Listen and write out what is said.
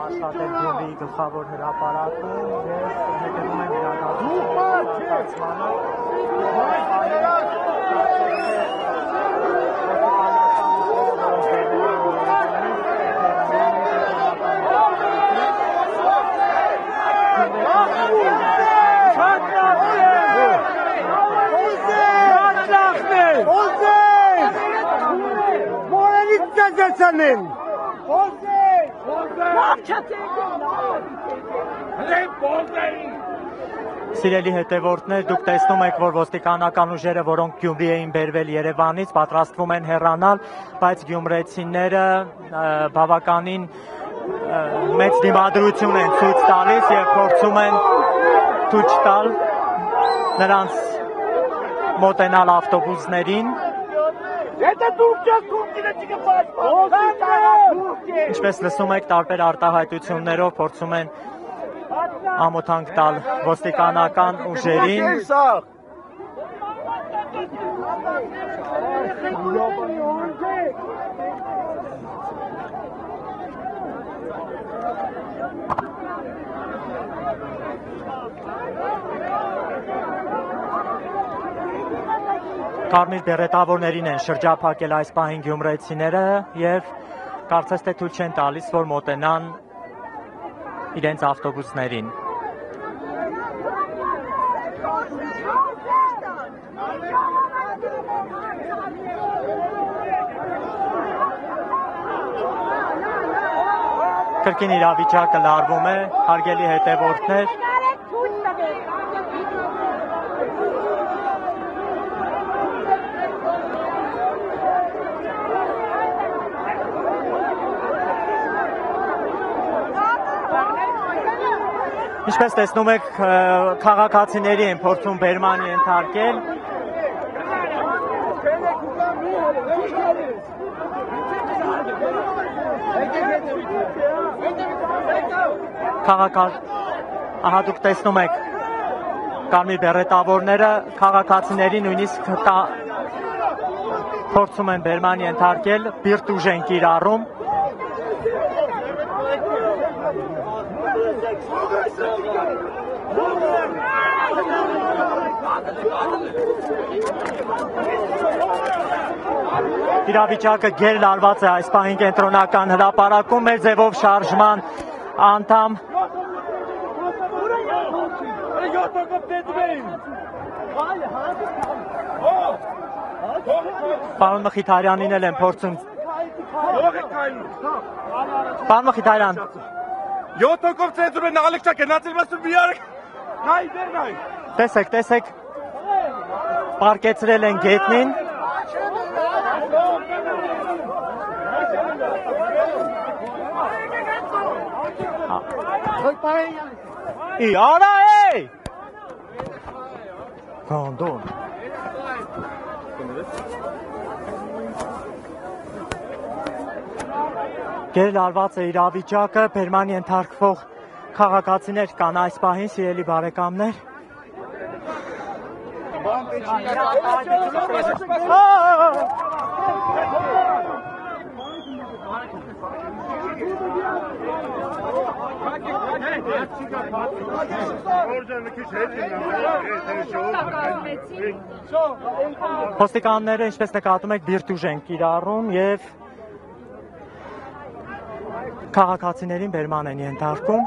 աշխատել Գյումրիի գլխավոր հրապարակում և հետևում են իրադարձությանը։ Սիրելի հետևորդներ, դուք տեսնում եք, որ ոստիկանական ուժերը, որոնք Գյումրի էին բերվել Երևանից, պատրաստվում են հեռանալ, բայց գյումրեցիները բավականին մեծ դիմադրություն են ցույց տալիս և փորձում են թույլ տալ նրանց մոտենալ ավտոբուսներին։ Ինչպես լսում եք, տարբեր արտահայտություններով փորձում են ամոթանք տալ ոստիկանական ուժերին։ Կարմիր բերետավորներին են շրջափակել այս պահին գյումրեցիները և կարծես թե թույլ չեն տալիս, որ մոտենան իրենց ավտոբուսներին։ Կրկին իրավիճակը լարվում է, հարգելի հետևորդներ։ Ինչպես տեսնում եք, քաղաքացիների են փորձում բերման ենթարկել։ Ահա դուք տեսնում եք կարմիր բերետավորները քաղաքացիների նույնիսկ փորձում են բերման ենթարկել, բիրտ ուժ են կիրառում։ Իրավիճակը գերլարված է այս պահին կենտրոնական հրապարակում, մեր ձևով շարժման անդամ Պարոն Մխիթարյանին էլ են փորձում։ Պարոն Մխիթարյան, 7 հոգով ցենտրում են ալեքչա գնացել մասում միարեք։ Նայ, դեր նայ։ Տեսեք, պարկեցրել են գետնին։ Արա է։ Հանդոն։ Գերլարված է իրավիճակը, բերման ենթարկվող քաղաքացիներ կան այս պահին, սիրելի բարեկամներ։ Ոստիկանները, ինչպես նկատում եք, բիրտ ուժ են կիրառում և քաղաքացիներին բերման են ենթարկում։